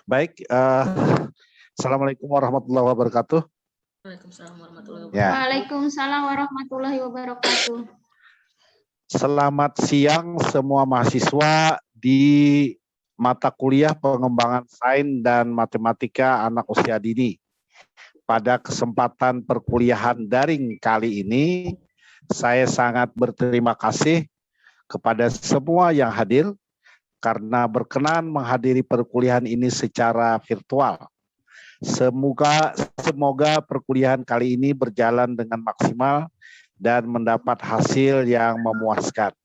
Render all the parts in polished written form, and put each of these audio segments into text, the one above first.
Baik, Assalamualaikum warahmatullahi wabarakatuh. Waalaikumsalam warahmatullahi Ya. wabarakatuh. Waalaikumsalam warahmatullahi wabarakatuh. Selamat siang semua mahasiswa di mata kuliah pengembangan sains dan matematika anak usia dini. Pada kesempatan perkuliahan daring kali ini, saya sangat berterima kasih kepada semua yang hadir karena berkenan menghadiri perkuliahan ini secara virtual. Semoga perkuliahan kali ini berjalan dengan maksimal dan mendapat hasil yang memuaskan.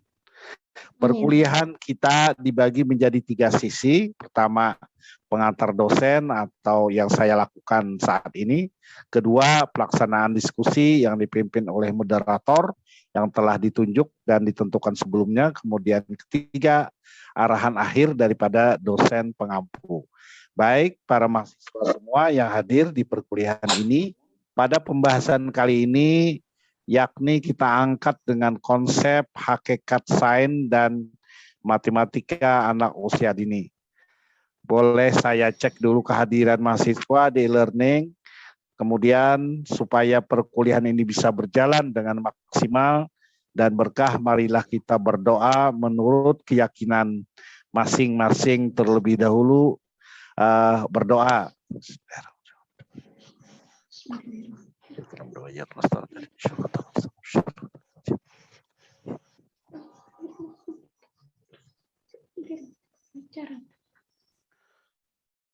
Perkuliahan kita dibagi menjadi 3 sisi. Pertama, pengantar dosen atau yang saya lakukan saat ini. Kedua, pelaksanaan diskusi yang dipimpin oleh moderator yang telah ditunjuk dan ditentukan sebelumnya. Kemudian ketiga, arahan akhir daripada dosen pengampu. Baik para mahasiswa semua yang hadir di perkuliahan ini, pada pembahasan kali ini yakni kita angkat dengan konsep hakikat sains dan matematika anak usia dini. Boleh saya cek dulu kehadiran mahasiswa di e-learning, kemudian supaya perkuliahan ini bisa berjalan dengan maksimal dan berkah, marilah kita berdoa menurut keyakinan masing-masing terlebih dahulu. Berdoa.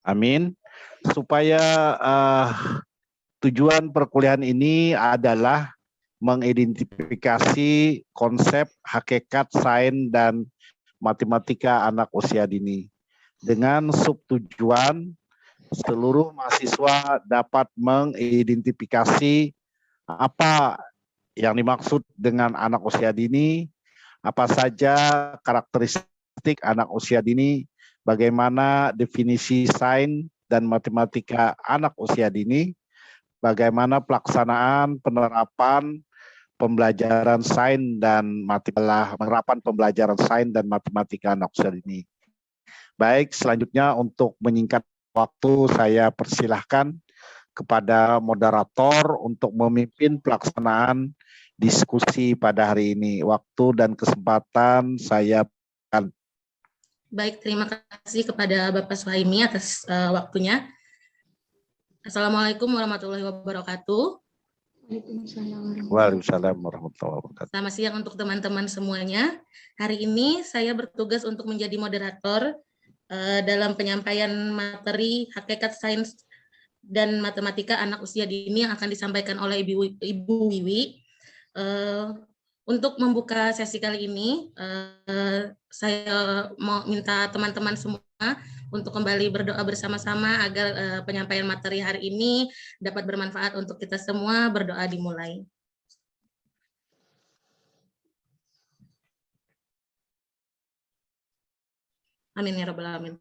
Amin. Supaya tujuan perkuliahan ini adalah mengidentifikasi konsep hakikat sains dan matematika anak usia dini. Dengan subtujuan seluruh mahasiswa dapat mengidentifikasi apa yang dimaksud dengan anak usia dini, apa saja karakteristik anak usia dini, bagaimana definisi sains dan matematika anak usia dini, bagaimana pelaksanaan penerapan pembelajaran sains dan matematika anak usia dini. Baik, selanjutnya untuk menyingkat waktu saya persilahkan kepada moderator untuk memimpin pelaksanaan diskusi pada hari ini. Waktu dan kesempatan saya berikan. Baik, terima kasih kepada Bapak Suhaimi atas waktunya. Assalamualaikum warahmatullahi wabarakatuh. Waalaikumsalam warahmatullahi wabarakatuh. Selamat siang untuk teman-teman semuanya. Hari ini saya bertugas untuk menjadi moderator dalam penyampaian materi hakikat sains dan matematika anak usia dini yang akan disampaikan oleh Ibu Wiwi. Untuk membuka sesi kali ini, saya mau minta teman-teman semua untuk kembali berdoa bersama-sama agar penyampaian materi hari ini dapat bermanfaat untuk kita semua. Berdoa dimulai. Amin ya rabbal alamin.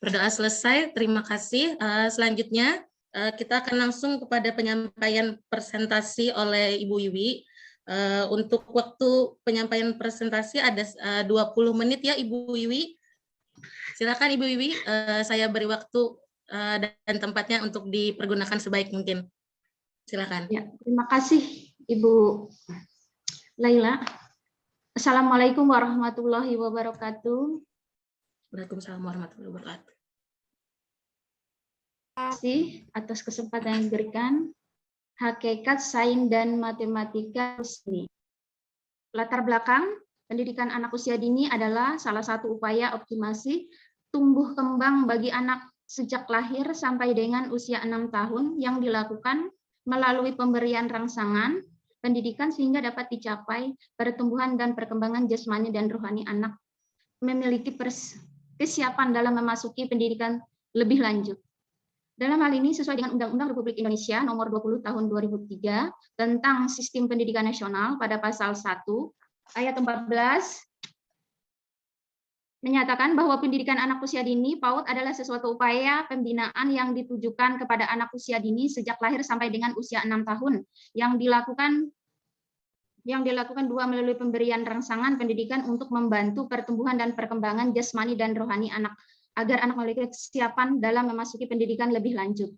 Berdoa selesai, terima kasih. Selanjutnya kita akan langsung kepada penyampaian presentasi oleh Ibu Wiwi. Untuk waktu penyampaian presentasi ada 20 menit ya Ibu Wiwi. Silakan Ibu Wiwi, saya beri waktu dan tempatnya untuk dipergunakan sebaik mungkin. Silakan. Ya, terima kasih Ibu Laila. Assalamualaikum warahmatullahi wabarakatuh. Waalaikumsalam warahmatullahi wabarakatuh. Terima kasih atas kesempatan yang diberikan. Hakikat sains dan matematika dini. Latar belakang pendidikan anak usia dini adalah salah satu upaya optimasi tumbuh kembang bagi anak sejak lahir sampai dengan usia 6 tahun yang dilakukan melalui pemberian rangsangan pendidikan sehingga dapat dicapai pertumbuhan dan perkembangan jasmani dan rohani anak memiliki kesiapan dalam memasuki pendidikan lebih lanjut. Dalam hal ini sesuai dengan Undang-Undang Republik Indonesia Nomor 20 Tahun 2003 tentang Sistem Pendidikan Nasional pada pasal 1 ayat 14 menyatakan bahwa pendidikan anak usia dini PAUD adalah sesuatu upaya pembinaan yang ditujukan kepada anak usia dini sejak lahir sampai dengan usia 6 tahun yang dilakukan dua melalui pemberian rangsangan pendidikan untuk membantu pertumbuhan dan perkembangan jasmani dan rohani anak agar anak memiliki kesiapan dalam memasuki pendidikan lebih lanjut.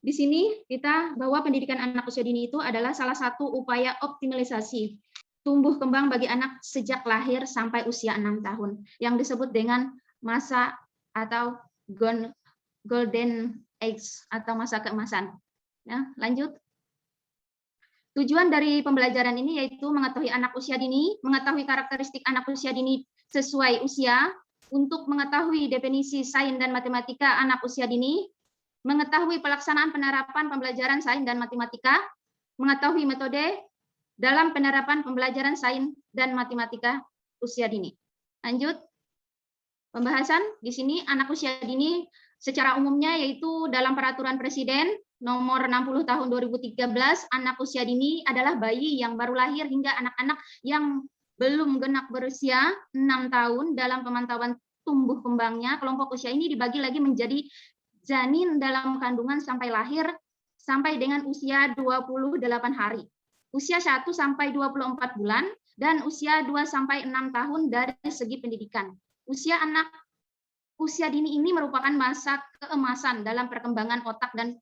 Di sini kita bahwa pendidikan anak usia dini itu adalah salah satu upaya optimalisasi tumbuh kembang bagi anak sejak lahir sampai usia 6 tahun yang disebut dengan masa atau golden age atau masa keemasan. Ya, lanjut. Tujuan dari pembelajaran ini yaitu mengetahui anak usia dini, mengetahui karakteristik anak usia dini sesuai usia, untuk mengetahui definisi sains dan matematika anak usia dini, mengetahui pelaksanaan penerapan pembelajaran sains dan matematika, mengetahui metode dalam penerapan pembelajaran sains dan matematika usia dini. Lanjut. Pembahasan di sini anak usia dini secara umumnya yaitu dalam peraturan Presiden nomor 60 tahun 2013, anak usia dini adalah bayi yang baru lahir hingga anak-anak yang belum genap berusia 6 tahun dalam pemantauan tumbuh kembangnya. Kelompok usia ini dibagi lagi menjadi janin dalam kandungan sampai lahir sampai dengan usia 28 hari, usia 1 sampai 24 bulan, dan usia 2 sampai 6 tahun dari segi pendidikan. Usia anak usia dini ini merupakan masa keemasan dalam perkembangan otak dan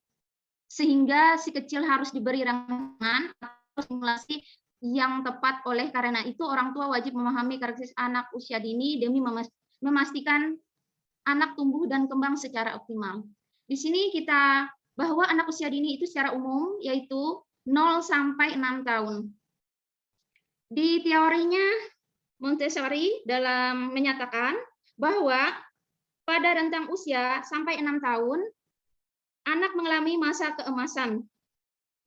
sehingga si kecil harus diberi rangsangan atau stimulasi yang tepat. Oleh karena itu orang tua wajib memahami karakteristik anak usia dini demi memastikan anak tumbuh dan kembang secara optimal. Di sini kita bahwa anak usia dini itu secara umum yaitu 0 sampai 6 tahun. Di teorinya Montessori dalam menyatakan bahwa pada rentang usia sampai 6 tahun anak mengalami masa keemasan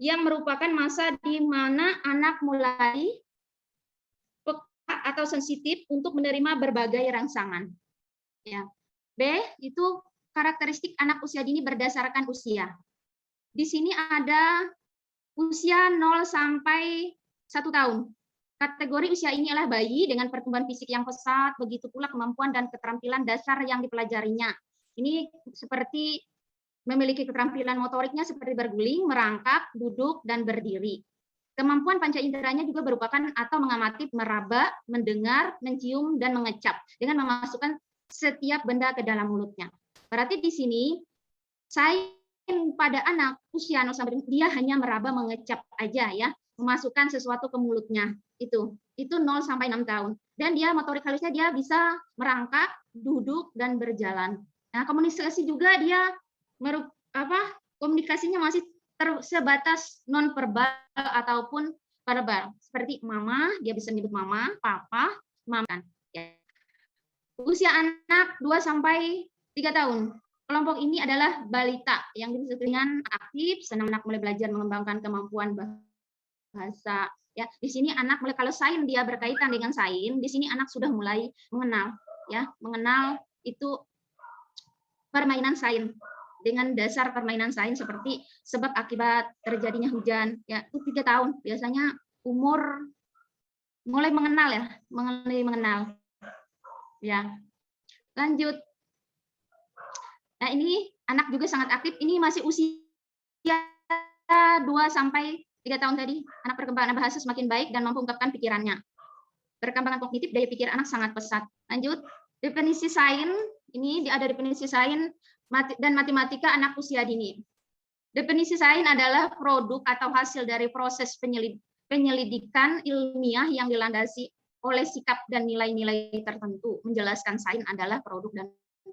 yang merupakan masa di mana anak mulai peka atau sensitif untuk menerima berbagai rangsangan. Ya. B, itu karakteristik anak usia dini berdasarkan usia. Di sini ada usia 0 sampai 1 tahun. Kategori usia ini adalah bayi dengan pertumbuhan fisik yang pesat, begitu pula kemampuan dan keterampilan dasar yang dipelajarinya. Ini seperti memiliki keterampilan motoriknya seperti berguling, merangkak, duduk, dan berdiri. Kemampuan panca inderanya juga merupakan atau mengamati, meraba, mendengar, mencium, dan mengecap dengan memasukkan setiap benda ke dalam mulutnya. Berarti di sini sains pada anak usia 0 sampai dia hanya meraba, mengecap aja ya, memasukkan sesuatu ke mulutnya. Itu 0 sampai 6 tahun. Dan dia motorik halusnya dia bisa merangkak, duduk, dan berjalan. Nah, komunikasi juga dia komunikasinya masih sebatas non verbal ataupun verbal, seperti mama, dia bisa menyebut mama, papa, mama. Ya. Usia anak 2 sampai 3 tahun. Kelompok ini adalah balita yang disebut dengan aktif, senang anak mulai belajar mengembangkan kemampuan bahasa. Ya, di sini anak mulai, kalau sains dia berkaitan dengan sains, di sini anak sudah mulai mengenal, ya, mengenal itu permainan sains. Dengan dasar permainan sains seperti sebab akibat terjadinya hujan, ya itu 3 tahun biasanya umur mulai mengenal ya, mengenal ya. Lanjut. Nah, ini anak juga sangat aktif, ini masih usia 2 sampai 3 tahun tadi. Anak perkembangan bahasa semakin baik dan mampu mengungkapkan pikirannya. Perkembangan kognitif, daya pikir anak sangat pesat. Lanjut. Definisi sains, ini ada definisi sains dan matematika anak usia dini. Definisi sains adalah produk atau hasil dari proses penyelidikan ilmiah yang dilandasi oleh sikap dan nilai-nilai tertentu. Menjelaskan sains adalah produk dan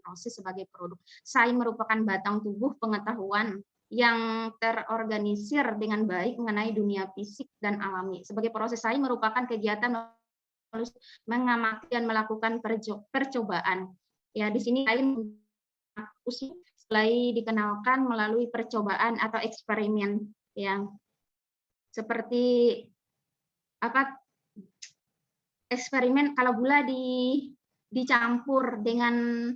proses sebagai produk. Sains merupakan batang tubuh pengetahuan yang terorganisir dengan baik mengenai dunia fisik dan alami. Sebagai proses sains merupakan kegiatan mengamati dan melakukan percobaan. Ya, di sini sains usia mulai dikenalkan melalui percobaan atau eksperimen, ya, seperti eksperimen kalau gula dicampur dengan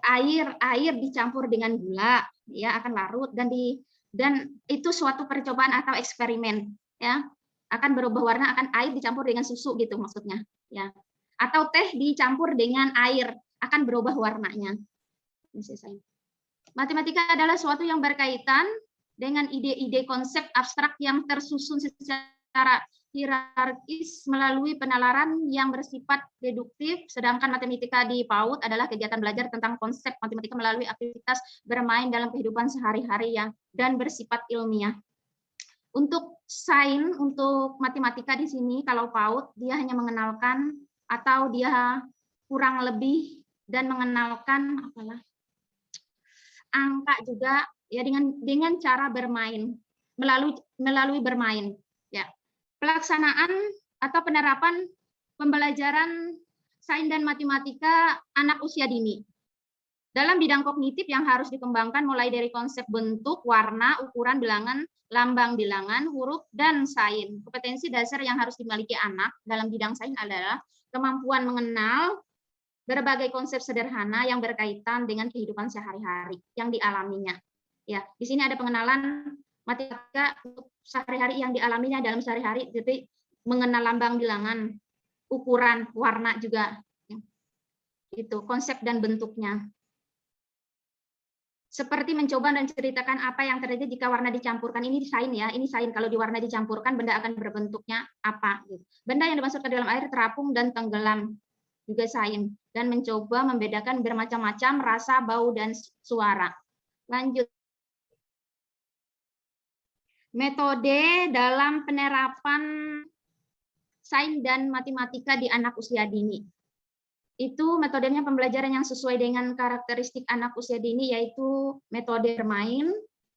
air dicampur dengan gula, ya akan larut, dan itu suatu percobaan atau eksperimen, ya, akan berubah warna, akan air dicampur dengan susu gitu maksudnya, ya, atau teh dicampur dengan air akan berubah warnanya. Matematika adalah suatu yang berkaitan dengan ide-ide konsep abstrak yang tersusun secara hierarkis melalui penalaran yang bersifat deduktif, sedangkan matematika di PAUD adalah kegiatan belajar tentang konsep matematika melalui aktivitas bermain dalam kehidupan sehari-hari dan bersifat ilmiah. Untuk sains, untuk matematika di sini, kalau PAUD, dia hanya mengenalkan atau dia kurang lebih dan mengenalkan angka juga ya dengan cara bermain, melalui bermain. Ya. Pelaksanaan atau penerapan pembelajaran sains dan matematika anak usia dini. Dalam bidang kognitif yang harus dikembangkan mulai dari konsep bentuk, warna, ukuran bilangan, lambang bilangan, huruf, dan sains. Kompetensi dasar yang harus dimiliki anak dalam bidang sains adalah kemampuan mengenal berbagai konsep sederhana yang berkaitan dengan kehidupan sehari-hari yang dialaminya. Ya, di sini ada pengenalan matematika untuk sehari-hari yang dialaminya dalam sehari-hari, jadi mengenal lambang bilangan, ukuran, warna juga. Itu konsep dan bentuknya. Seperti mencoba dan ceritakan apa yang terjadi jika warna dicampurkan. Ini sains ya, ini sains. Kalau di warna dicampurkan, benda akan berbentuknya apa? Benda yang dimasukkan ke dalam air terapung dan tenggelam, juga sains. Dan mencoba membedakan bermacam-macam rasa, bau, dan suara. Lanjut. Metode dalam penerapan sains dan matematika di anak usia dini. Itu metodenya pembelajaran yang sesuai dengan karakteristik anak usia dini, yaitu metode bermain,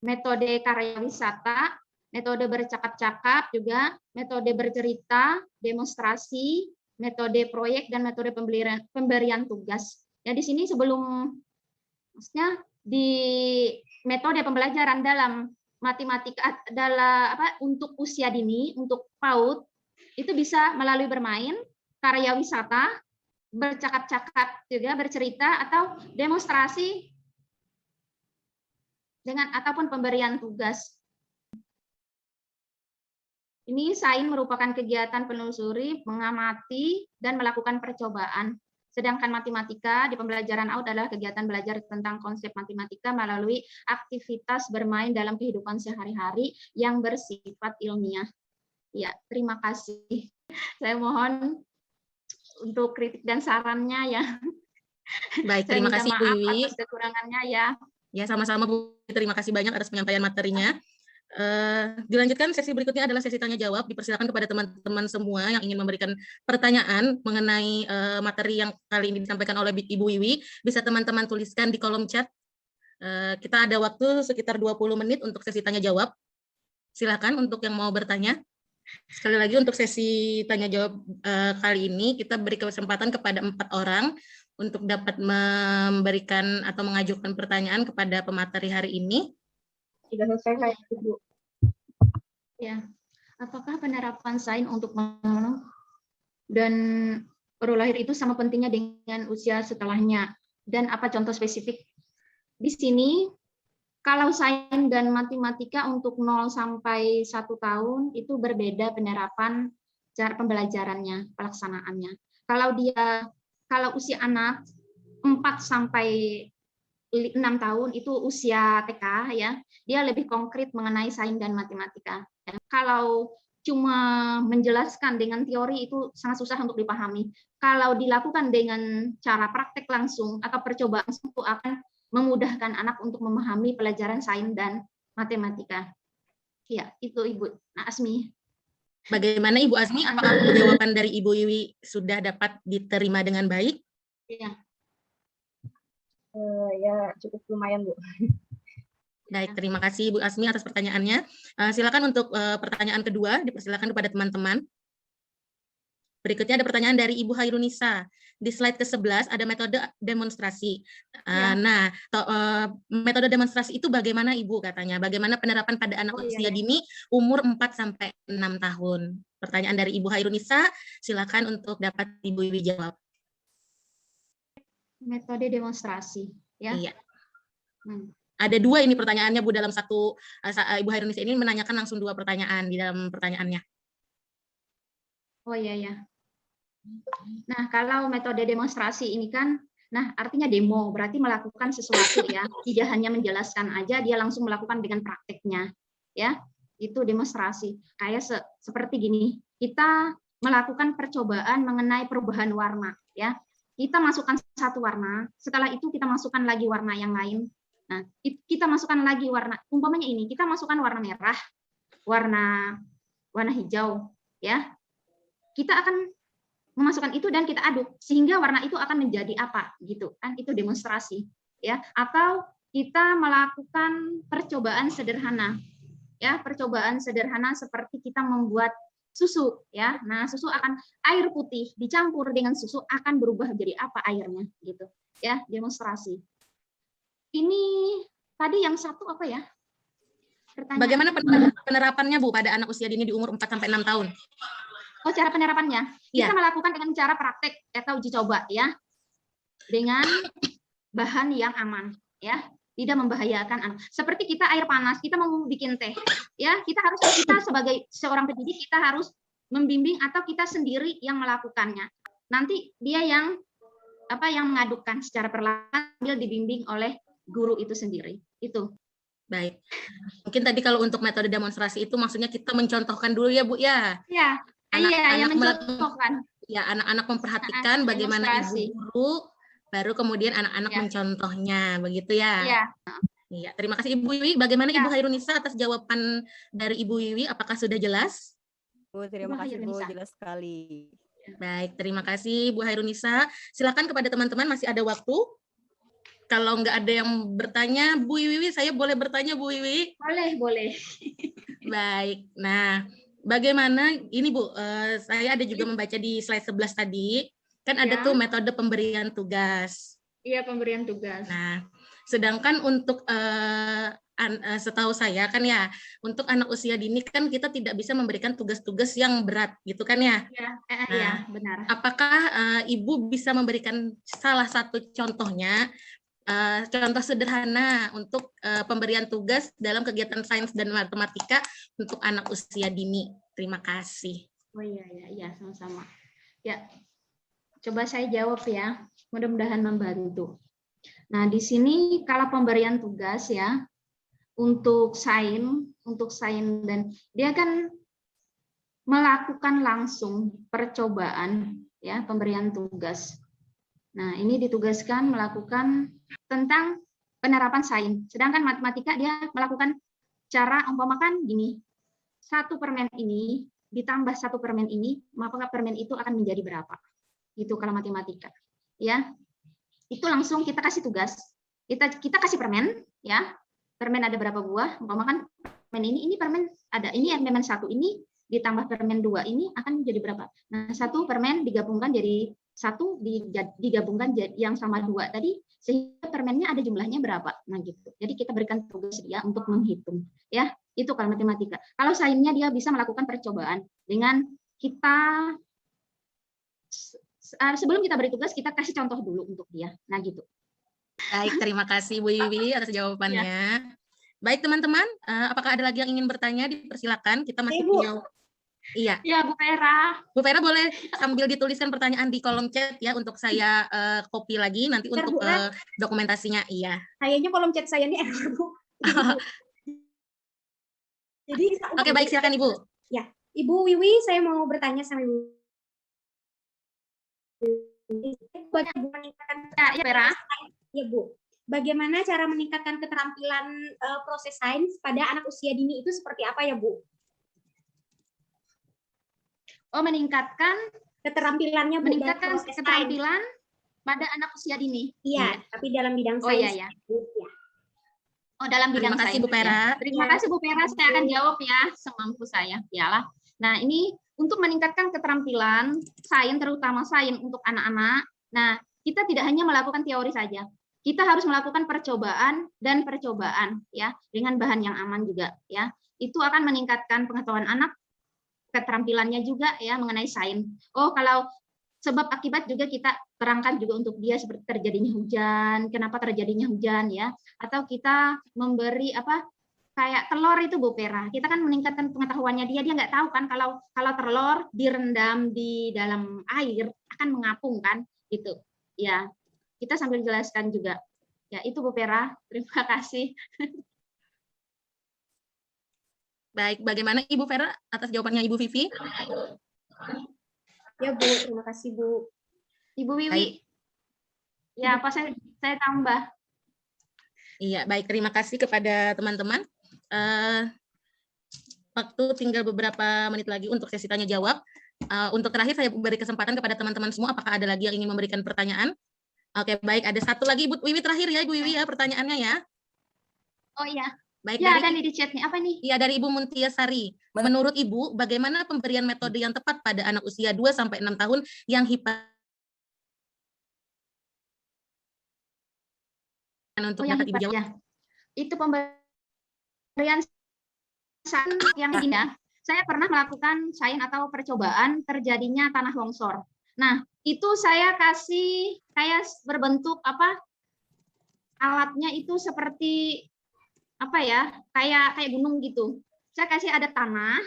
metode karya wisata, metode bercakap-cakap juga, metode bercerita, demonstrasi, metode proyek, dan metode pemberian tugas. Ya, di sini sebelum, maksudnya di metode pembelajaran dalam matematika untuk usia dini, untuk PAUD, itu bisa melalui bermain, karya wisata, bercakap-cakap juga, bercerita, atau demonstrasi dengan ataupun pemberian tugas. Ini sains merupakan kegiatan penelusuri, mengamati, dan melakukan percobaan. Sedangkan matematika di pembelajaran AUD adalah kegiatan belajar tentang konsep matematika melalui aktivitas bermain dalam kehidupan sehari-hari yang bersifat ilmiah. Ya, terima kasih. Saya mohon untuk kritik dan sarannya ya. Baik, terima kasih Bu Wiwi. Atas kekurangannya ya. Ya, sama-sama Bu. Terima kasih banyak atas penyampaian materinya. Dilanjutkan sesi berikutnya adalah sesi tanya jawab. Dipersilakan kepada teman-teman semua yang ingin memberikan pertanyaan mengenai materi yang kali ini disampaikan oleh Ibu Wiwi, bisa teman-teman tuliskan di kolom chat. Kita ada waktu sekitar 20 menit untuk sesi tanya jawab. Silakan untuk yang mau bertanya. Sekali lagi untuk sesi tanya jawab kali ini kita beri kesempatan kepada 4 orang untuk dapat memberikan atau mengajukan pertanyaan kepada pemateri hari ini. Sudah selesai, Bu. Ya, apakah penerapan sains untuk dan baru lahir itu sama pentingnya dengan usia setelahnya? Dan apa contoh spesifik? Di sini, kalau sains dan matematika untuk 0 sampai 1 tahun itu berbeda penerapan cara pembelajarannya, pelaksanaannya. Kalau usia anak 4 sampai 6 tahun itu usia TK ya, dia lebih konkret mengenai sains dan matematika. Kalau cuma menjelaskan dengan teori itu sangat susah untuk dipahami. Kalau dilakukan dengan cara praktek langsung atau percobaan itu akan memudahkan anak untuk memahami pelajaran sains dan matematika. Ya, itu Ibu Asmi. Bagaimana Ibu Asmi? Apakah jawaban dari Ibu Wiwi sudah dapat diterima dengan baik? Ya. Ya, cukup lumayan, Bu. Baik, terima kasih Ibu Asmi atas pertanyaannya. Silakan untuk pertanyaan kedua, dipersilakan kepada teman-teman. Berikutnya ada pertanyaan dari Ibu Hairunisa. Di slide ke-11 ada metode demonstrasi. Ya. Nah, metode demonstrasi itu bagaimana Ibu katanya? Bagaimana penerapan pada anak usia dini umur 4 sampai 6 tahun? Pertanyaan dari Ibu Hairunisa, silakan untuk dapat Ibu Wiwi jawab. Metode demonstrasi, ya. Iya. Ada 2 ini pertanyaannya Bu, dalam satu. Ibu Hairunisa ini menanyakan langsung 2 pertanyaan di dalam pertanyaannya. Oh iya ya. Nah, kalau metode demonstrasi ini kan, nah artinya demo, berarti melakukan sesuatu ya, tidak hanya menjelaskan aja, dia langsung melakukan dengan prakteknya, ya. Itu demonstrasi. Kayak seperti gini, kita melakukan percobaan mengenai perubahan warna, ya. Kita masukkan satu warna, setelah itu kita masukkan lagi warna yang lain. Nah, kita masukkan lagi warna, umpamanya ini, kita masukkan warna merah, warna hijau, ya. Kita akan memasukkan itu dan kita aduk sehingga warna itu akan menjadi apa, gitu kan? Itu demonstrasi, ya. Atau kita melakukan percobaan sederhana, ya, percobaan sederhana seperti kita membuat susu, ya. Nah, susu akan air putih dicampur dengan susu akan berubah jadi apa airnya, gitu, ya, demonstrasi. Ini tadi yang satu apa ya? Pertanyaan. Bagaimana penerapannya Bu pada anak usia dini di umur 4 sampai 6 tahun? Oh, cara penerapannya. Kita Ya. melakukan dengan cara praktek atau uji coba, ya. Dengan bahan yang aman, ya. Tidak membahayakan anak. Seperti kita air panas, kita mau bikin teh, ya, kita sebagai seorang pendidik kita harus membimbing atau kita sendiri yang melakukannya. Nanti dia yang mengadukkan secara perlahan sambil dibimbing oleh guru itu sendiri. Itu. Baik. Mungkin tadi kalau untuk metode demonstrasi itu maksudnya kita mencontohkan dulu ya Bu ya. Ya, yang mencontohkan. Ya, anak-anak memperhatikan bagaimana ibu guru, baru kemudian anak-anak mencontohnya, begitu ya? Iya. Iya, terima kasih Ibu Wiwi. Bagaimana Ibu Hairunisa atas jawaban dari Ibu Wiwi? Apakah sudah jelas? Bu, terima kasih Bu, jelas sekali. Baik, terima kasih Bu Hairunisa. Silakan kepada teman-teman, masih ada waktu. Kalau nggak ada yang bertanya, Bu Wiwi, saya boleh bertanya Bu Wiwi? Boleh. Baik, nah bagaimana, ini Bu, saya ada juga membaca di slide 11 tadi, kan ada tuh metode pemberian tugas. Iya, pemberian tugas. Nah, sedangkan untuk setahu saya kan ya, untuk anak usia dini kan kita tidak bisa memberikan tugas-tugas yang berat gitu kan ya. Iya, benar. Apakah Ibu bisa memberikan salah satu contohnya, contoh sederhana untuk pemberian tugas dalam kegiatan sains dan matematika untuk anak usia dini? Terima kasih. Oh iya, sama-sama. Ya, coba saya jawab ya. Mudah-mudahan membantu. Nah, di sini kalau pemberian tugas ya untuk sains dan dia kan melakukan langsung percobaan ya, pemberian tugas. Nah, ini ditugaskan melakukan tentang penerapan sains. Sedangkan matematika dia melakukan cara umpamakan gini. 1 permen ini ditambah 1 permen ini, maka permen itu akan menjadi berapa? Itu kalau matematika. Ya. Itu langsung kita kasih tugas. Kita kasih permen, ya. Permen ada berapa buah? Umpamakan permen ini permen ada. Ini permen 1 ini ditambah permen 2 ini akan menjadi berapa? Nah, 1 permen digabungkan jadi 1 digabungkan yang sama 2 tadi sehingga permennya ada jumlahnya berapa. Nah, gitu. Jadi kita berikan tugas dia untuk menghitung, ya. Itu kalau matematika. Kalau sainsnya dia bisa melakukan percobaan dengan kita sebelum kita beri tugas kita kasih contoh dulu untuk dia. Nah, gitu. Baik, terima kasih Bu Wiwi atas jawabannya. Baik teman-teman, apakah ada lagi yang ingin bertanya? Dipersilakan, kita masih punya. Iya. Ya, Bu Vera. Bu Vera boleh sambil dituliskan pertanyaan di kolom chat ya untuk saya copy lagi nanti untuk dokumentasinya. Iya. Kayaknya kolom chat saya ini error, Bu. Jadi Oke, baik, silakan Ibu. Ya, Ibu Wiwi, saya mau bertanya sama Ibu. Bagaimana meningkatkan ya Bu, bagaimana cara meningkatkan keterampilan proses sains pada anak usia dini itu seperti apa ya Bu? Oh, meningkatkan keterampilannya Bu, meningkatkan keterampilan pada anak usia dini. Iya, tapi dalam bidang sains. Oh iya ya. Oh, dalam bidang sains. Terima kasih Bu Vera. Ya. Terima kasih Bu Vera, saya akan jawab ya semampu saya. Yalah. Nah, ini untuk meningkatkan keterampilan sains, terutama sains untuk anak-anak. Nah, kita tidak hanya melakukan teori saja. Kita harus melakukan percobaan dan percobaan ya, dengan bahan yang aman juga ya. Itu akan meningkatkan pengetahuan anak, keterampilannya juga ya mengenai sains. Oh, kalau sebab akibat juga kita terangkan juga untuk dia seperti terjadinya hujan, kenapa terjadinya hujan ya, atau kita memberi kayak telur itu Bu Vera, kita kan meningkatkan pengetahuannya dia nggak tahu kan kalau telur direndam di dalam air akan mengapung kan, gitu ya. Kita sambil jelaskan juga ya, itu Bu Vera. Terima kasih. Baik, bagaimana Ibu Vera atas jawabannya Ibu Vivi? Ya Bu, terima kasih Bu. Ibu Wiwi. Baik. Ya, apa saya tambah? Iya, baik. Terima kasih kepada teman-teman. Waktu tinggal beberapa menit lagi untuk sesi tanya jawab. Untuk terakhir saya beri kesempatan kepada teman-teman semua. Apakah ada lagi yang ingin memberikan pertanyaan? Oke, baik. Ada satu lagi Ibu Wiwi terakhir ya, Ibu Wiwi ya pertanyaannya ya. Oh iya. Baik, Ya, dari ada nih di chat nih. Apa nih? Iya, dari Ibu Muntia Sari. Menurut Ibu, bagaimana pemberian metode yang tepat pada anak usia 2-6 tahun yang untuk yang dapat Ibu jawab? ya. Itu pemberian sain yang ini ya. Saya pernah melakukan sain atau percobaan terjadinya tanah longsor. Nah, itu saya kasih kayak berbentuk apa? Alatnya itu seperti apa ya? Kayak gunung gitu. Saya kasih ada tanah.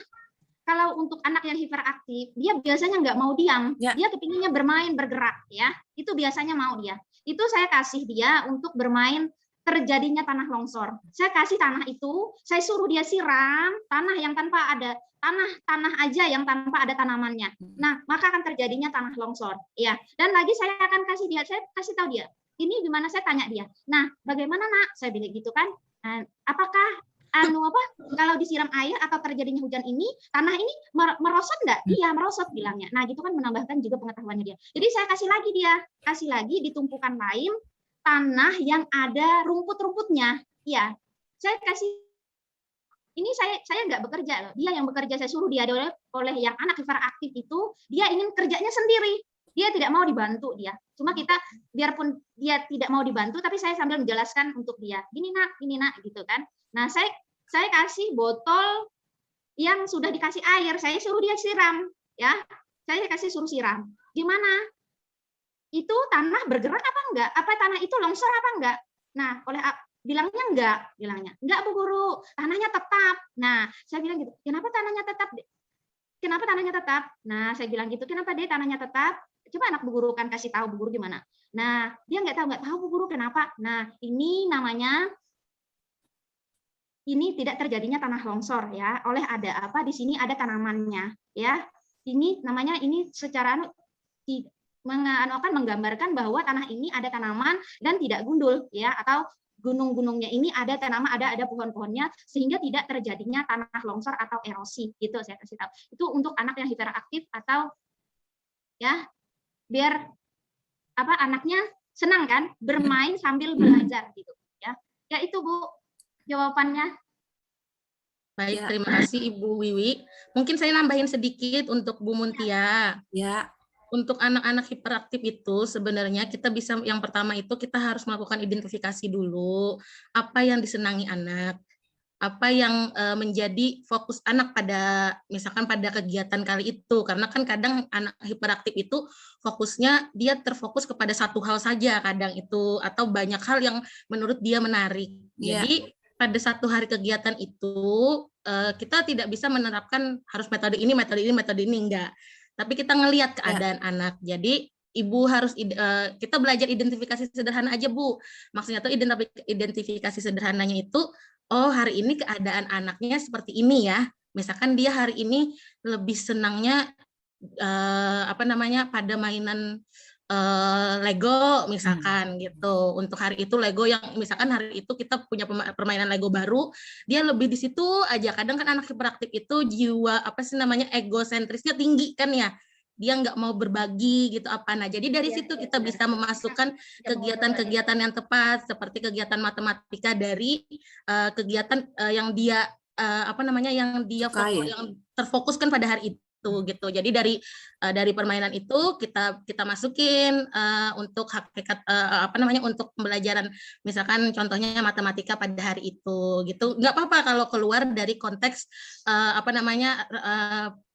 Kalau untuk anak yang hiperaktif, dia biasanya nggak mau diam. Ya. Dia kepinginnya bermain, bergerak ya. Itu biasanya mau dia. Itu saya kasih dia untuk bermain terjadinya tanah longsor. Saya kasih tanah itu, saya suruh dia siram tanah yang tanpa ada tanah aja yang tanpa ada tanamannya. Nah, maka akan terjadinya tanah longsor. Ya. Dan lagi saya akan kasih dia, saya kasih tahu dia. Ini gimana, saya tanya dia. Nah, bagaimana Nak? Saya bilang gitu kan. Nah, apakah kalau disiram air atau terjadinya hujan ini tanah ini merosot nggak? Iya merosot bilangnya. Nah gitu kan menambahkan juga pengetahuannya dia. Jadi saya kasih lagi di tumpukan lain tanah yang ada rumput-rumputnya. Iya, saya kasih. Ini saya nggak bekerja loh. Dia yang bekerja, saya suruh dia oleh yang anak hiperaktif itu dia ingin kerjanya sendiri. Dia tidak mau dibantu dia. Cuma kita biarpun dia tidak mau dibantu, tapi saya sambil menjelaskan untuk dia. Gini nak, gitu kan. Nah, saya kasih botol yang sudah dikasih air, saya suruh dia siram, ya. Saya kasih suruh siram. Gimana? Itu tanah bergerak apa enggak? Apa tanah itu longsor apa enggak? Nah, bilangnya enggak Bu Guru, tanahnya tetap. Nah, saya bilang gitu. Kenapa tanahnya tetap? Kenapa tanahnya tetap? Nah, saya bilang gitu. Kenapa dia tanahnya tetap? Coba anak Bu Guru kan kasih tahu Bu Guru gimana. Nah, dia nggak tahu Bu Guru kenapa. Nah, ini namanya ini tidak terjadinya tanah longsor ya, oleh ada apa di sini ada tanamannya ya. Ini namanya ini secara menggambarkan bahwa tanah ini ada tanaman dan tidak gundul ya, atau gunung-gunungnya ini ada tanaman, ada pohon-pohonnya sehingga tidak terjadinya tanah longsor atau erosi gitu saya kasih tahu. Itu untuk anak yang hiperaktif atau ya biar apa anaknya senang kan bermain sambil belajar gitu ya. Ya itu Bu jawabannya. Baik, terima kasih Ibu Wiwi. Mungkin saya nambahin sedikit untuk Bu Muntia. Ya. Untuk anak-anak hiperaktif itu sebenarnya kita bisa, yang pertama itu kita harus melakukan identifikasi dulu apa yang disenangi anak, apa yang menjadi fokus anak pada misalkan pada kegiatan kali itu, karena kan kadang anak hiperaktif itu fokusnya dia terfokus kepada satu hal saja kadang itu, atau banyak hal yang menurut dia menarik. Jadi pada satu hari kegiatan itu kita tidak bisa menerapkan harus metode ini enggak. Tapi kita ngelihat keadaan anak. Jadi Ibu harus kita belajar identifikasi sederhana aja Bu. Maksudnya tuh identifikasi sederhananya itu, oh hari ini keadaan anaknya seperti ini ya. Misalkan dia hari ini lebih senangnya pada mainan Lego misalkan gitu. Untuk hari itu Lego yang misalkan hari itu kita punya permainan Lego baru, dia lebih di situ aja. Kadang kan anak hiperaktif itu jiwa egosentrisnya tinggi kan ya. Dia nggak mau berbagi gitu apa. Nah, jadi dari situ kita bisa memasukkan kegiatan-kegiatan yang tepat seperti kegiatan matematika dari kegiatan yang dia yang terfokuskan pada hari itu gitu. Jadi dari permainan itu kita masukin untuk hakikat untuk pembelajaran, misalkan contohnya matematika pada hari itu gitu. Nggak apa-apa kalau keluar dari konteks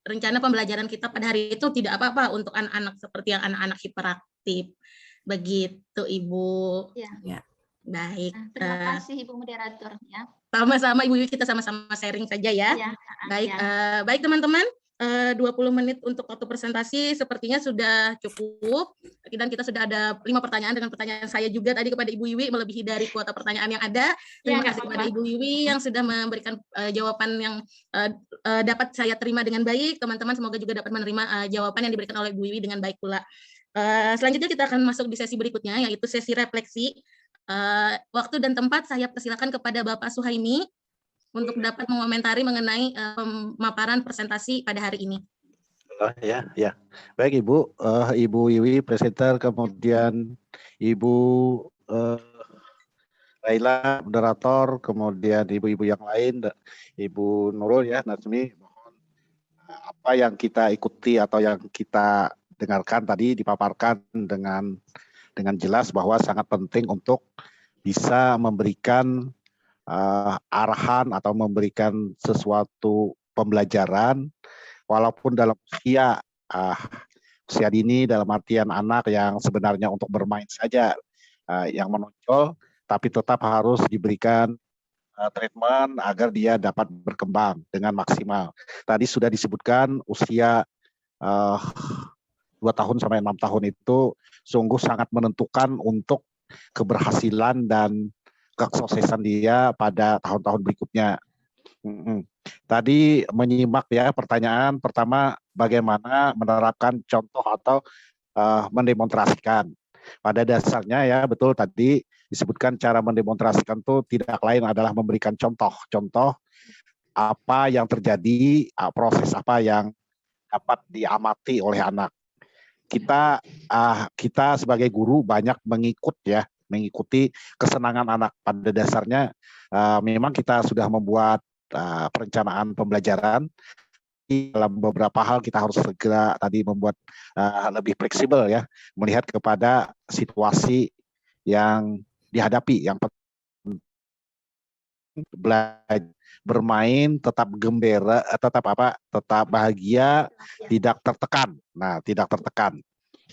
rencana pembelajaran kita pada hari itu, tidak apa-apa untuk anak-anak seperti yang anak-anak hiperaktif. Begitu Ibu. Ya. Baik. Terima kasih Ibu moderator ya. Sama-sama Ibu, kita sama-sama sharing saja ya. Baik, baik teman-teman. 20 menit untuk waktu presentasi sepertinya sudah cukup, dan kita sudah ada 5 pertanyaan dengan pertanyaan saya juga tadi kepada Ibu Wiwi melebihi dari kuota pertanyaan yang ada. Terima Ya, kasih nggak kepada apa-apa. Ibu Wiwi yang sudah memberikan jawaban yang dapat saya terima dengan baik. Teman-teman semoga juga dapat menerima jawaban yang diberikan oleh Ibu Wiwi dengan baik pula. Selanjutnya kita akan masuk di sesi berikutnya, yaitu sesi refleksi. Waktu dan tempat saya persilakan kepada Bapak Suhaimi untuk dapat mengomentari mengenai pemaparan presentasi pada hari ini. Ya. Baik Ibu, Ibu Wiwi presenter, kemudian Ibu Laila moderator, kemudian ibu-ibu yang lain, Ibu Nurul ya, Nazmi, mohon apa yang kita ikuti atau yang kita dengarkan tadi dipaparkan dengan jelas bahwa sangat penting untuk bisa memberikan arahan atau memberikan sesuatu pembelajaran walaupun dalam usia dini, dalam artian anak yang sebenarnya untuk bermain saja yang menonjol, tapi tetap harus diberikan treatment agar dia dapat berkembang dengan maksimal. Tadi sudah disebutkan usia 2 tahun sampai 6 tahun itu sungguh sangat menentukan untuk keberhasilan dan kesuksesan dia pada tahun-tahun berikutnya. Tadi menyimak ya pertanyaan pertama, bagaimana menerapkan contoh atau mendemonstrasikan. Pada dasarnya ya betul tadi disebutkan cara mendemonstrasikan itu tidak lain adalah memberikan contoh apa yang terjadi, proses apa yang dapat diamati oleh anak. Kita sebagai guru banyak mengikuti kesenangan anak. Pada dasarnya memang kita sudah membuat perencanaan pembelajaran. Dalam beberapa hal kita harus segera tadi membuat lebih fleksibel ya, melihat kepada situasi yang dihadapi. Yang belajar bermain tetap gembira, tetap bahagia, tidak tertekan. Nah, tidak tertekan.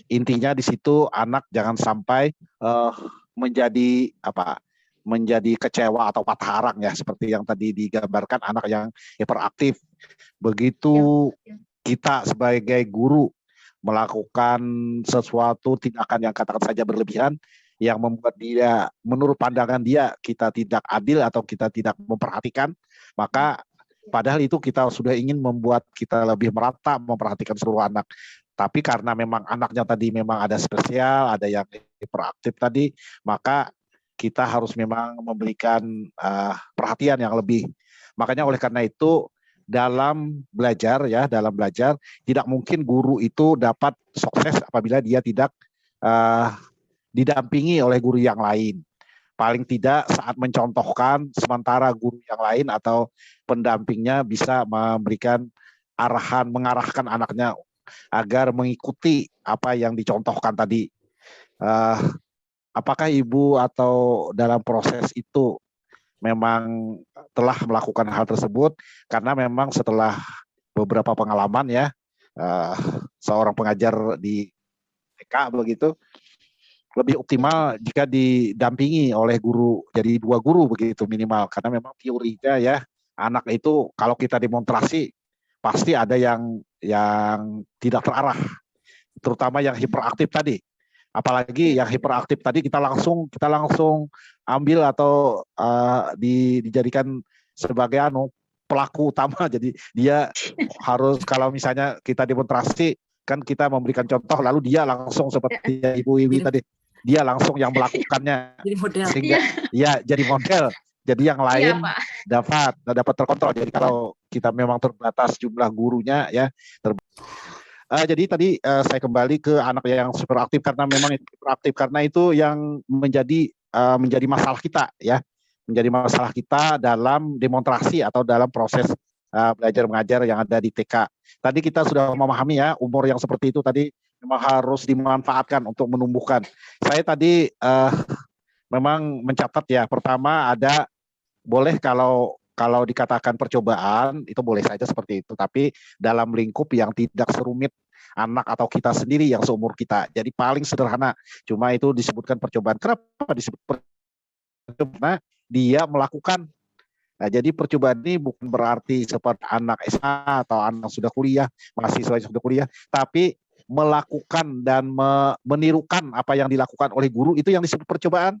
Intinya di situ anak jangan sampai menjadi kecewa atau patah arang ya, seperti yang tadi digambarkan anak yang hiperaktif. Begitu kita sebagai guru melakukan sesuatu tindakan yang katakan saja berlebihan, yang membuat dia, menurut pandangan dia, kita tidak adil atau kita tidak memperhatikan, maka padahal itu kita sudah ingin membuat kita lebih merata memperhatikan seluruh anak. Tapi karena memang anaknya tadi memang ada spesial, ada yang hiperaktif tadi, maka kita harus memang memberikan perhatian yang lebih. Makanya oleh karena itu dalam belajar tidak mungkin guru itu dapat sukses apabila dia tidak didampingi oleh guru yang lain. Paling tidak saat mencontohkan, sementara guru yang lain atau pendampingnya bisa memberikan arahan, mengarahkan anaknya agar mengikuti apa yang dicontohkan tadi. Apakah Ibu atau dalam proses itu memang telah melakukan hal tersebut? Karena memang setelah beberapa pengalaman ya, seorang pengajar di TK begitu, lebih optimal jika didampingi oleh guru, jadi 2 guru begitu minimal, karena memang teorinya ya anak itu kalau kita demonstrasi pasti ada yang tidak terarah, terutama yang hiperaktif tadi. Apalagi yang hiperaktif tadi kita langsung ambil atau dijadikan sebagai pelaku utama. Jadi dia harus, kalau misalnya kita demonstrasi kan kita memberikan contoh lalu dia langsung seperti Ibu Wiwi tadi, dia langsung yang melakukannya, sehingga ya jadi model. Jadi yang lain dapat terkontrol. Jadi kalau kita memang terbatas jumlah gurunya ya. Jadi tadi saya kembali ke anak yang super aktif, karena memang hiperaktif, karena itu yang menjadi masalah kita ya, menjadi masalah kita dalam demonstrasi atau dalam proses belajar mengajar yang ada di TK. Tadi kita sudah memahami ya, umur yang seperti itu tadi memang harus dimanfaatkan untuk menumbuhkan. Saya tadi memang mencatat ya, pertama ada boleh kalau dikatakan percobaan itu boleh saja seperti itu, tapi dalam lingkup yang tidak serumit anak atau kita sendiri yang seumur kita. Jadi paling sederhana, cuma itu disebutkan percobaan. Kenapa disebut percobaan? Karena dia melakukan Nah, jadi percobaan ini bukan berarti seperti anak SMA atau anak sudah kuliah, mahasiswa yang sudah kuliah, tapi melakukan dan menirukan apa yang dilakukan oleh guru itu yang disebut percobaan.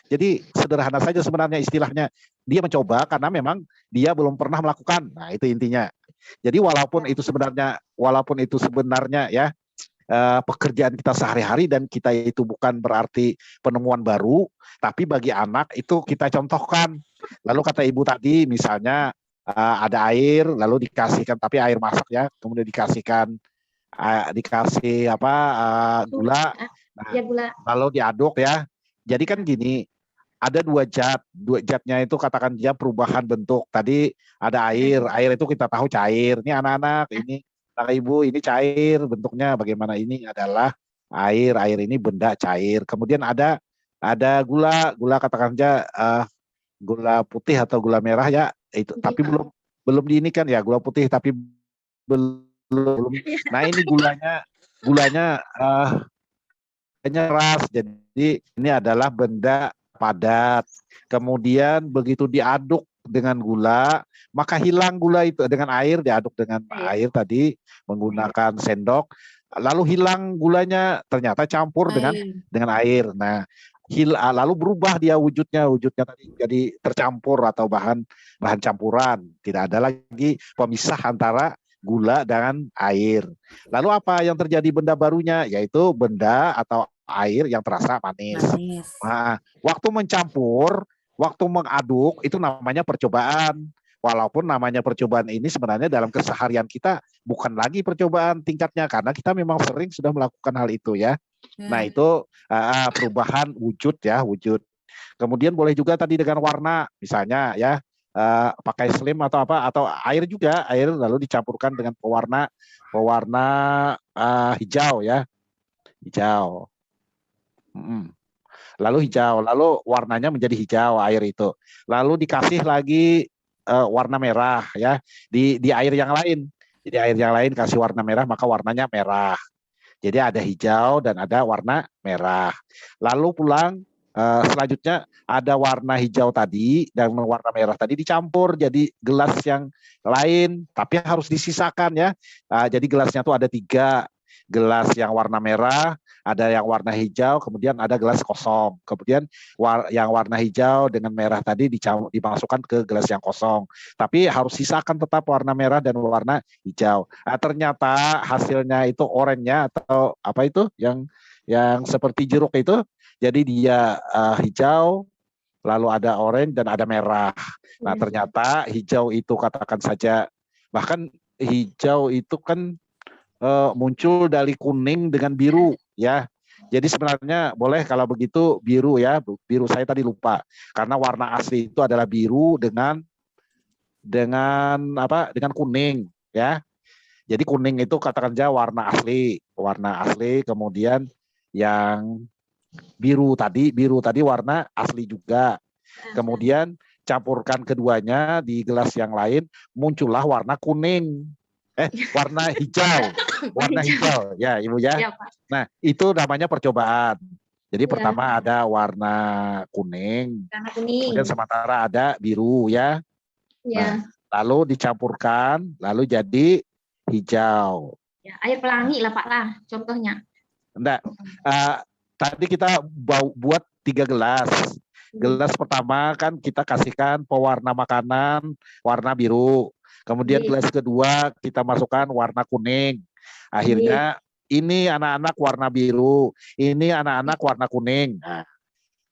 Jadi sederhana saja sebenarnya istilahnya. Dia mencoba karena memang dia belum pernah melakukan. Nah, itu intinya. Jadi walaupun itu sebenarnya ya pekerjaan kita sehari-hari dan kita itu bukan berarti penemuan baru, tapi bagi anak itu kita contohkan. Lalu kata Ibu tadi misalnya ada air lalu dikasihkan, tapi air masak ya, kemudian dikasih gula. Nah, Ya, gula. lalu diaduk ya. Jadi kan gini, ada dua zatnya itu katakan dia perubahan bentuk. Tadi ada air itu kita tahu cair. Ini anak-anak, ini Ibu ini cair bentuknya bagaimana, ini adalah air ini benda cair. Kemudian ada gula katakan aja gula putih atau gula merah ya itu, tapi belum diinikan ya, gula putih tapi belum. Nah, ini gulanya keras, jadi ini adalah benda padat. Kemudian begitu diaduk dengan gula, maka hilang gula itu dengan air, diaduk dengan air tadi menggunakan sendok, lalu hilang gulanya, ternyata campur dengan air. Nah, lalu berubah dia wujudnya tadi jadi tercampur atau bahan campuran. Tidak ada lagi pemisah antara gula dengan air. Lalu apa yang terjadi benda barunya? Yaitu benda atau air yang terasa manis. Nah, waktu mencampur, waktu mengaduk itu namanya percobaan. Walaupun namanya percobaan ini sebenarnya dalam keseharian kita bukan lagi percobaan tingkatnya, karena kita memang sering sudah melakukan hal itu ya. Nah, itu perubahan wujud ya, wujud. Kemudian boleh juga tadi dengan warna, misalnya ya, pakai selim atau apa, atau air juga, air lalu dicampurkan dengan pewarna hijau ya, hijau. Lalu hijau, lalu warnanya menjadi hijau air itu. Lalu dikasih lagi warna merah ya di air yang lain. Jadi air yang lain kasih warna merah, maka warnanya merah. Jadi ada hijau dan ada warna merah. Lalu pulang selanjutnya ada warna hijau tadi dan warna merah tadi dicampur jadi gelas yang lain, tapi harus disisakan ya. Jadi gelasnya tuh ada 3, gelas yang warna merah, ada yang warna hijau, kemudian ada gelas kosong. Kemudian yang warna hijau dengan merah tadi dimasukkan ke gelas yang kosong. Tapi harus sisakan tetap warna merah dan warna hijau. Nah, ternyata hasilnya itu oranye atau apa itu yang seperti jeruk itu. Jadi dia hijau, lalu ada oranye dan ada merah. Nah, ternyata hijau itu katakan saja, bahkan hijau itu kan muncul dari kuning dengan biru ya. Jadi sebenarnya boleh kalau begitu biru ya, biru saya tadi lupa. Karena warna asli itu adalah biru dengan kuning ya. Jadi kuning itu katakan saja warna asli, kemudian yang biru tadi warna asli juga. Kemudian campurkan keduanya di gelas yang lain, muncullah warna kuning. Warna hijau. Warna hijau ya Ibu ya. Nah, itu namanya percobaan. Jadi pertama ada warna kuning. Kemudian sementara ada biru ya. Nah, lalu dicampurkan, lalu jadi hijau. Ya, air pelangi lah Pak lah contohnya. Enggak. Tadi kita buat 3 gelas. Gelas pertama kan kita kasihkan pewarna makanan warna biru. Kemudian gelas kedua kita masukkan warna kuning. Akhirnya ini anak-anak warna biru, ini anak-anak warna kuning. Nah,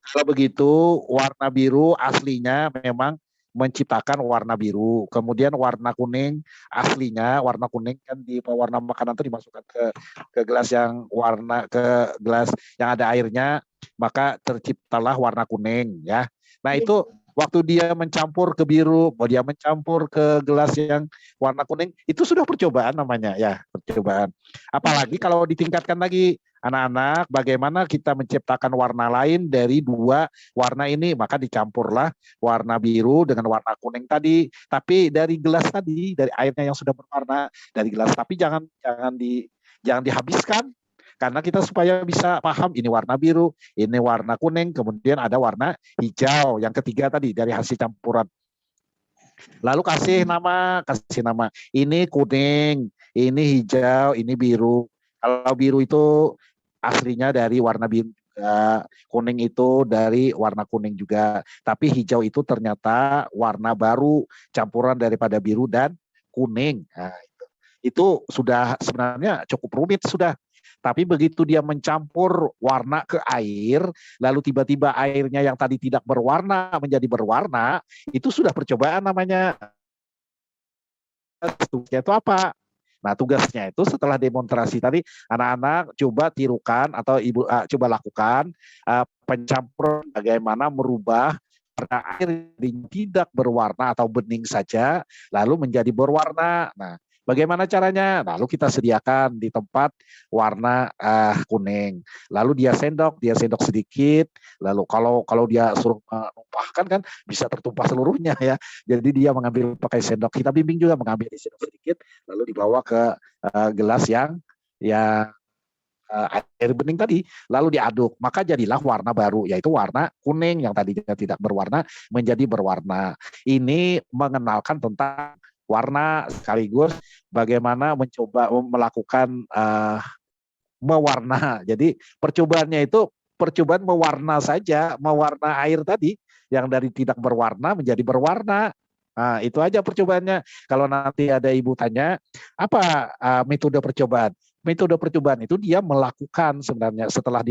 kalau begitu warna biru aslinya memang menciptakan warna biru. Kemudian warna kuning aslinya, warna kuning kan di pewarna makanan itu dimasukkan ke gelas yang ada airnya, maka terciptalah warna kuning ya. Nah, itu waktu dia mencampur ke biru, dia mencampur ke gelas yang warna kuning, itu sudah percobaan namanya ya, percobaan. Apalagi kalau ditingkatkan lagi, anak-anak bagaimana kita menciptakan warna lain dari 2 warna ini, maka dicampurlah warna biru dengan warna kuning tadi, tapi dari gelas tadi, dari airnya yang sudah berwarna dari gelas, tapi jangan dihabiskan. Karena kita supaya bisa paham ini warna biru, ini warna kuning, kemudian ada warna hijau yang ketiga tadi dari hasil campuran. Lalu kasih nama. Ini kuning, ini hijau, ini biru. Kalau biru itu aslinya dari warna biru juga, kuning itu dari warna kuning juga. Tapi hijau itu ternyata warna baru, campuran daripada biru dan kuning. Nah, itu sudah sebenarnya cukup rumit sudah. Tapi begitu dia mencampur warna ke air, lalu tiba-tiba airnya yang tadi tidak berwarna menjadi berwarna, itu sudah percobaan namanya. Tugasnya itu apa? Nah, tugasnya itu setelah demonstrasi tadi, anak-anak coba tirukan atau ibu coba lakukan pencampuran bagaimana merubah warna air yang tidak berwarna atau bening saja, lalu menjadi berwarna. Nah, bagaimana caranya? Lalu kita sediakan di tempat warna kuning. Lalu dia sendok sedikit. Lalu kalau dia suruh menumpahkan kan bisa tertumpah seluruhnya ya. Jadi dia mengambil pakai sendok. Kita bimbing juga mengambil di sendok sedikit, lalu dibawa ke gelas yang air bening tadi, lalu diaduk, maka jadilah warna baru, yaitu warna kuning yang tadinya tidak berwarna menjadi berwarna. Ini mengenalkan tentang warna sekaligus bagaimana mencoba melakukan mewarna. Jadi percobaannya itu percobaan mewarna saja, mewarna air tadi yang dari tidak berwarna menjadi berwarna. Nah, itu aja percobaannya. Kalau nanti ada ibu tanya, apa metode percobaan? Metode percobaan itu dia melakukan sebenarnya setelah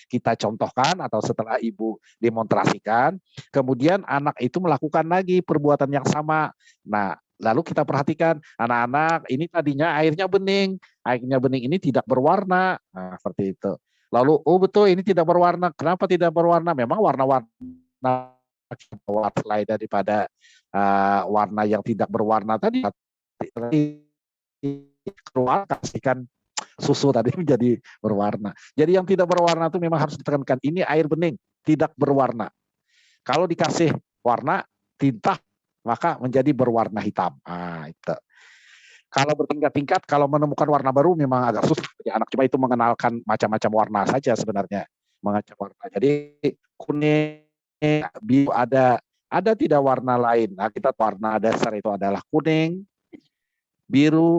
kita contohkan atau setelah ibu demonstrasikan, kemudian anak itu melakukan lagi perbuatan yang sama. Nah, lalu kita perhatikan anak-anak ini tadinya airnya bening ini tidak berwarna. Nah, seperti itu. Lalu, oh betul ini tidak berwarna. Kenapa tidak berwarna? Memang warna-warna selain daripada warna yang tidak berwarna tadi keluar kasihkan susu tadi menjadi berwarna. Jadi yang tidak berwarna itu memang harus ditekankan. Ini air bening, tidak berwarna. Kalau dikasih warna tinta, maka menjadi berwarna hitam. Nah, itu. Kalau bertingkat-tingkat, kalau menemukan warna baru memang agak susah. Ya, anak cuma itu mengenalkan macam-macam warna saja sebenarnya. Macam warna. Jadi kuning, biru ada tidak warna lain. Nah, kita warna dasar itu adalah kuning, biru,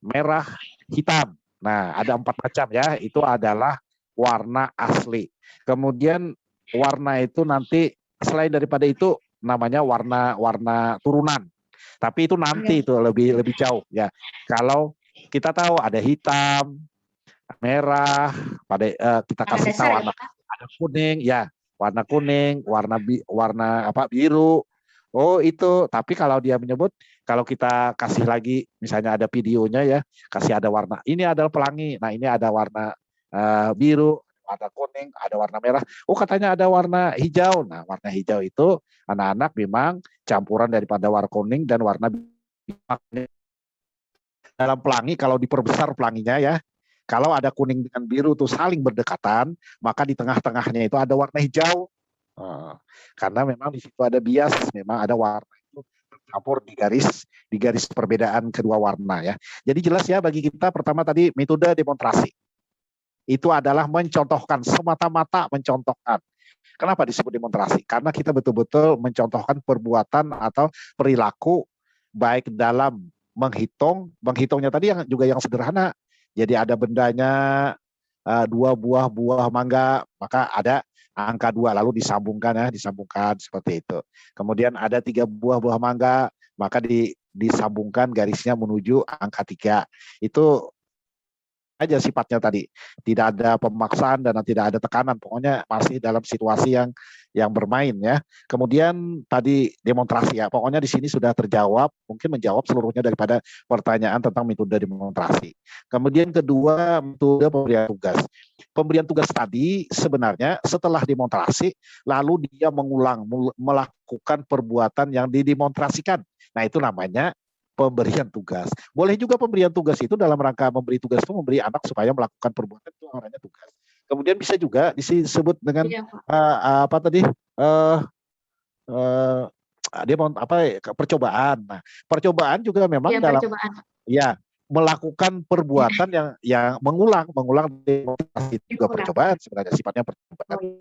merah, hitam. Nah, ada 4 macam ya. Itu adalah warna asli. Kemudian warna itu nanti selain daripada itu namanya warna turunan. Tapi itu nanti itu lebih jauh ya. Kalau kita tahu ada hitam, merah, kita kasih tahu ada kuning ya. Warna kuning, warna biru. Oh itu, tapi kalau dia menyebut, kalau kita kasih lagi, misalnya ada videonya ya, kasih ada warna, ini adalah pelangi, nah ini ada warna biru, warna kuning, ada warna merah, oh katanya ada warna hijau, nah warna hijau itu anak-anak memang campuran daripada warna kuning dan warna biru. Dalam pelangi, kalau diperbesar pelanginya ya, kalau ada kuning dengan biru tuh saling berdekatan, maka di tengah-tengahnya itu ada warna hijau. Karena memang di situ ada bias, memang ada warna itu tercampur di garis perbedaan kedua warna ya. Jadi jelas ya bagi kita pertama tadi metode demonstrasi. Itu adalah mencontohkan, semata-mata mencontohkan. Kenapa disebut demonstrasi? Karena kita betul-betul mencontohkan perbuatan atau perilaku baik dalam menghitungnya tadi yang sederhana. Jadi ada bendanya 2 buah mangga, maka ada angka 2 lalu disambungkan seperti itu. Kemudian ada 3 buah mangga, maka disambungkan garisnya menuju angka 3. Itu aja sifatnya tadi. Tidak ada pemaksaan dan tidak ada tekanan. Pokoknya masih dalam situasi yang bermain ya. Kemudian tadi demonstrasi ya. Pokoknya di sini sudah terjawab, mungkin menjawab seluruhnya daripada pertanyaan tentang metode demonstrasi. Kemudian kedua, metode pemberian tugas. Pemberian tugas tadi sebenarnya setelah demonstrasi lalu dia melakukan perbuatan yang didemonstrasikan. Nah, itu namanya pemberian tugas. Boleh juga pemberian tugas itu dalam rangka memberi tugas itu memberi anak supaya melakukan perbuatan itu namanya tugas. Kemudian bisa juga disebut dengan percobaan. Nah, percobaan juga memang dalam melakukan perbuatan yang mengulang demonstrasi itu juga percobaan sebenarnya sifatnya percobaan.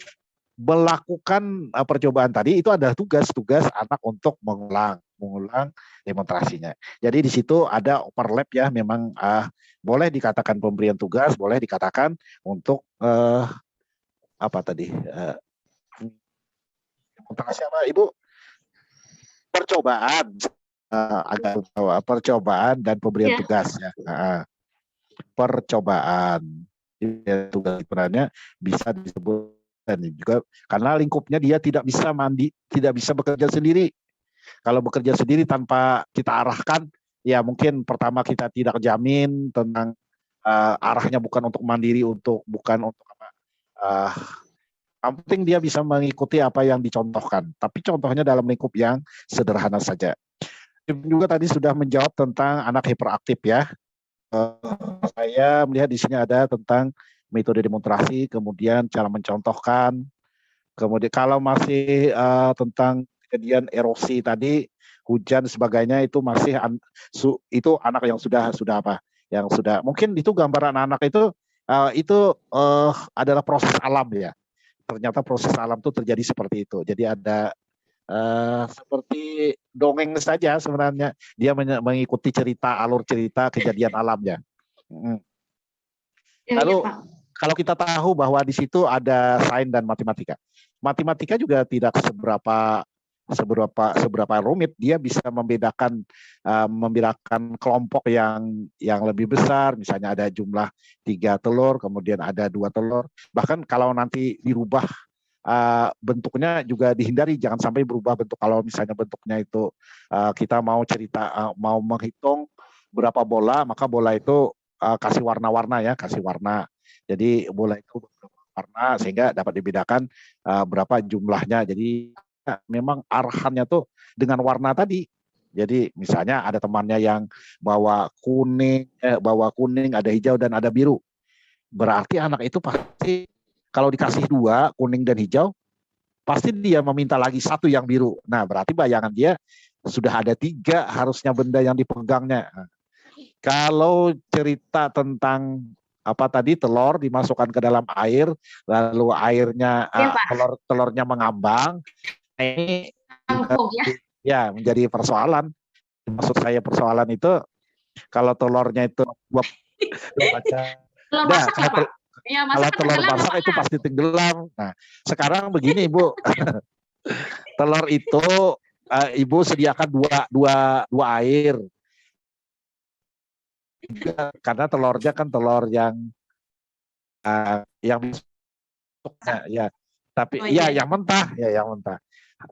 melakukan percobaan tadi itu adalah tugas anak untuk mengulang demonstrasinya. Jadi di situ ada overlap ya, memang boleh dikatakan pemberian tugas, boleh dikatakan untuk apa tadi? Demonstrasi apa, Ibu? Percobaan. Agak percobaan dan pemberian tugas ya. Percobaan. Tugas sebenarnya bisa disebut, dan juga karena lingkupnya dia tidak bisa bekerja sendiri. Kalau bekerja sendiri tanpa kita arahkan, ya mungkin pertama kita tidak jamin tentang arahnya bukan untuk mandiri, bukan untuk apa. Yang penting dia bisa mengikuti apa yang dicontohkan, tapi contohnya dalam lingkup yang sederhana saja. Juga tadi sudah menjawab tentang anak hiperaktif ya. Saya melihat di sini ada tentang metode demonstrasi, kemudian cara mencontohkan, kemudian kalau masih tentang kejadian erosi tadi, hujan sebagainya, itu masih itu anak yang sudah apa? Yang sudah mungkin itu gambaran anak itu adalah proses alam ya. Ternyata proses alam itu terjadi seperti itu. Jadi ada seperti dongeng saja sebenarnya, dia mengikuti alur cerita kejadian alamnya. Lalu kalau kita tahu bahwa di situ ada sains dan matematika. Matematika juga tidak seberapa rumit, dia bisa membedakan kelompok yang lebih besar, misalnya ada jumlah 3 telur, kemudian ada 2 telur. Bahkan kalau nanti dirubah bentuknya juga dihindari, jangan sampai berubah bentuk. Kalau misalnya bentuknya itu kita mau mau menghitung berapa bola, maka bola itu kasih warna-warna ya, kasih warna. Jadi bola itu beberapa warna sehingga dapat dibedakan berapa jumlahnya. Jadi memang arahannya tuh dengan warna tadi. Jadi misalnya ada temannya yang bawa kuning, ada hijau dan ada biru. Berarti anak itu pasti kalau dikasih 2, kuning dan hijau, pasti dia meminta lagi 1 yang biru. Nah, berarti bayangan dia sudah ada 3 harusnya benda yang dipegangnya. Kalau cerita tentang apa tadi, telur dimasukkan ke dalam air, lalu airnya telurnya mengambang, ini ya menjadi persoalan. Maksud saya persoalan itu kalau telurnya itu kalau telur masak itu pasti tenggelam. Nah, sekarang begini Ibu, telur itu Ibu sediakan dua air, karena telurnya kan telur yang ya, tapi yang mentah ya, yang mentah.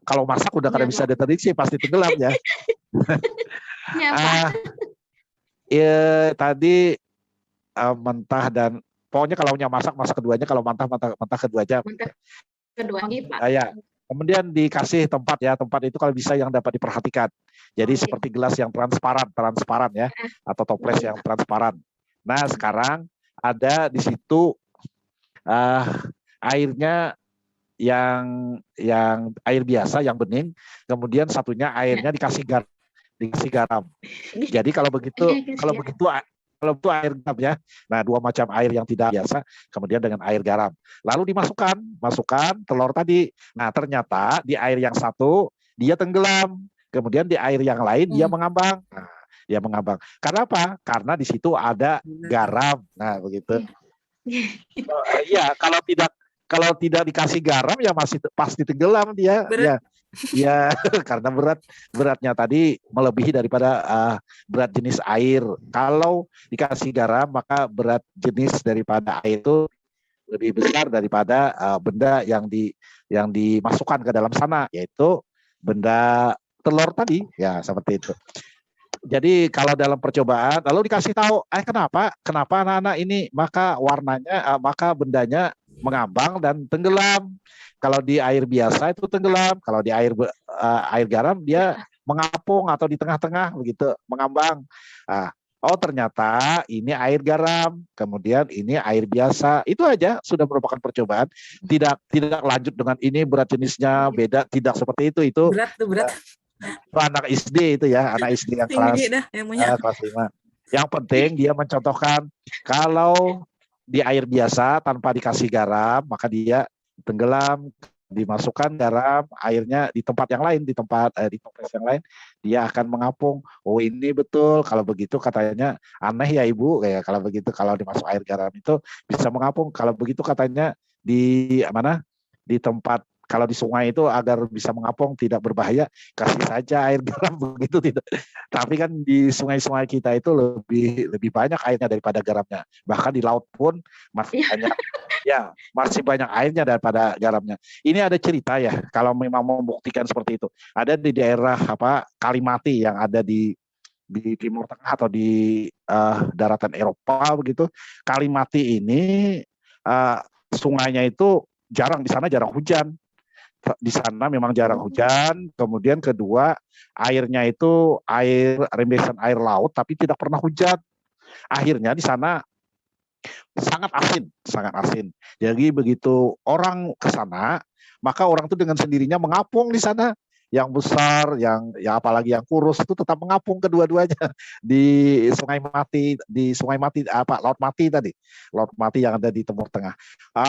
Kalau masak udah kada bisa diprediksi, pasti tenggelam ya. Tadi mentah dan pokoknya kalau masak keduanya, kalau mentah keduanya. Ya. Kemudian dikasih tempat ya, tempat itu kalau bisa yang dapat diperhatikan. Jadi seperti gelas yang transparan ya, atau toples yang transparan. Nah, sekarang ada di situ airnya yang air biasa yang bening, kemudian satunya airnya dikasih garam. Jadi kalau begitu air garam ya. Nah, 2 macam air yang tidak biasa, kemudian dengan air garam. Lalu masukkan telur tadi. Nah, ternyata di air yang satu dia tenggelam, kemudian di air yang lain dia mengambang. Nah, dia mengambang. Karena apa? Karena di situ ada garam. Nah, begitu. Iya, kalau tidak dikasih garam ya pasti tenggelam dia. Ya, karena beratnya tadi melebihi daripada berat jenis air. Kalau dikasih garam, maka berat jenis daripada air itu lebih besar daripada benda yang dimasukkan ke dalam sana, yaitu benda telur tadi. Ya, seperti itu. Jadi kalau dalam percobaan lalu dikasih tahu, kenapa anak-anak ini, maka maka bendanya mengambang dan tenggelam. Kalau di air biasa itu tenggelam, kalau di air garam dia mengapung atau di tengah-tengah begitu mengambang. Ternyata ini air garam, kemudian ini air biasa. Itu aja sudah merupakan percobaan. Tidak lanjut dengan ini berat jenisnya beda, tidak seperti itu. Itu berat. Anak SD itu ya, anak SD yang kelas 5. Yang penting dia mencontohkan kalau di air biasa tanpa dikasih garam maka dia tenggelam, dimasukkan garam, airnya di tempat yang lain, di toples yang lain, dia akan mengapung. Oh ini betul, kalau begitu katanya aneh ya Ibu, kayak kalau begitu kalau dimasuk air garam itu bisa mengapung. Kalau begitu katanya di mana? Di tempat kalau di sungai itu agar bisa mengapung tidak berbahaya, kasih saja air garam begitu tidak. Tapi kan di sungai-sungai kita itu lebih banyak airnya daripada garamnya. Bahkan di laut pun masih banyak. Ya, masih banyak airnya daripada garamnya. Ini ada cerita ya, kalau memang membuktikan seperti itu. Ada di daerah Kalimati yang ada di Timur Tengah atau di daratan Eropa begitu. Kalimati ini sungainya itu jarang, di sana jarang hujan. Di sana memang jarang hujan. Kemudian kedua, airnya itu rembesan air laut tapi tidak pernah hujan. Akhirnya di sana sangat asin. Jadi begitu orang ke sana, maka orang itu dengan sendirinya mengapung di sana. Yang besar, yang ya apalagi yang kurus itu tetap mengapung kedua-duanya di Sungai Mati, Laut Mati tadi, Laut Mati yang ada di Timur Tengah.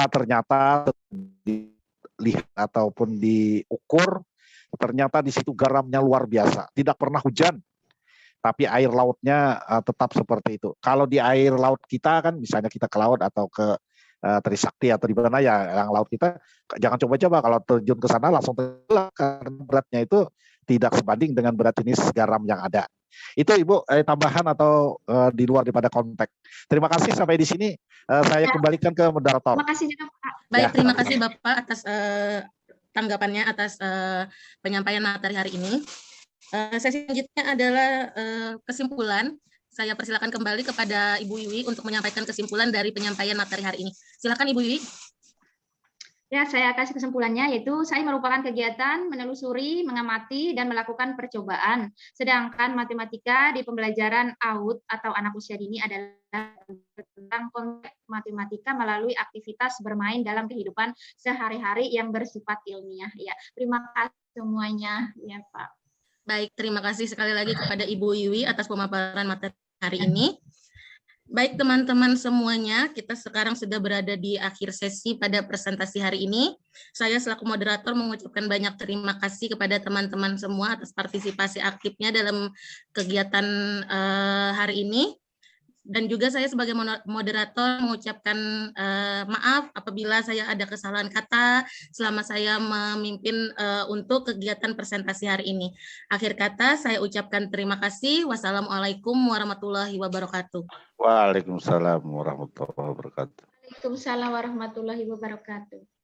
Ternyata dilihat ataupun diukur, ternyata di situ garamnya luar biasa, tidak pernah hujan. Tapi air lautnya tetap seperti itu. Kalau di air laut kita kan, misalnya kita ke laut atau ke Trisakti atau di mana ya yang laut kita, jangan coba-coba kalau terjun ke sana langsung tenggelam karena beratnya itu tidak sebanding dengan berat jenis garam yang ada. Itu Ibu tambahan atau di luar daripada konteks. Terima kasih sampai di sini. Saya kembalikan ke moderator. Terima kasih juga Pak. Baik, terima kasih Bapak atas tanggapannya atas penyampaian materi hari ini. Sesi selanjutnya adalah kesimpulan. Saya persilakan kembali kepada Ibu Wiwi untuk menyampaikan kesimpulan dari penyampaian materi hari ini. Silakan Ibu Wiwi. Ya, saya kasih kesimpulannya, yaitu saya merupakan kegiatan menelusuri, mengamati, dan melakukan percobaan. Sedangkan matematika di pembelajaran AUD atau anak usia dini adalah tentang konteks matematika melalui aktivitas bermain dalam kehidupan sehari-hari yang bersifat ilmiah. Ya, terima kasih semuanya, ya Pak. Baik, terima kasih sekali lagi kepada Ibu Wiwi atas pemaparan materi hari ini. Baik teman-teman semuanya, kita sekarang sudah berada di akhir sesi pada presentasi hari ini. Saya selaku moderator mengucapkan banyak terima kasih kepada teman-teman semua atas partisipasi aktifnya dalam kegiatan hari ini. Dan juga saya sebagai moderator mengucapkan maaf apabila saya ada kesalahan kata selama saya memimpin untuk kegiatan presentasi hari ini. Akhir kata saya ucapkan terima kasih. Wassalamualaikum warahmatullahi wabarakatuh. Waalaikumsalam warahmatullahi wabarakatuh. Waalaikumsalam warahmatullahi wabarakatuh.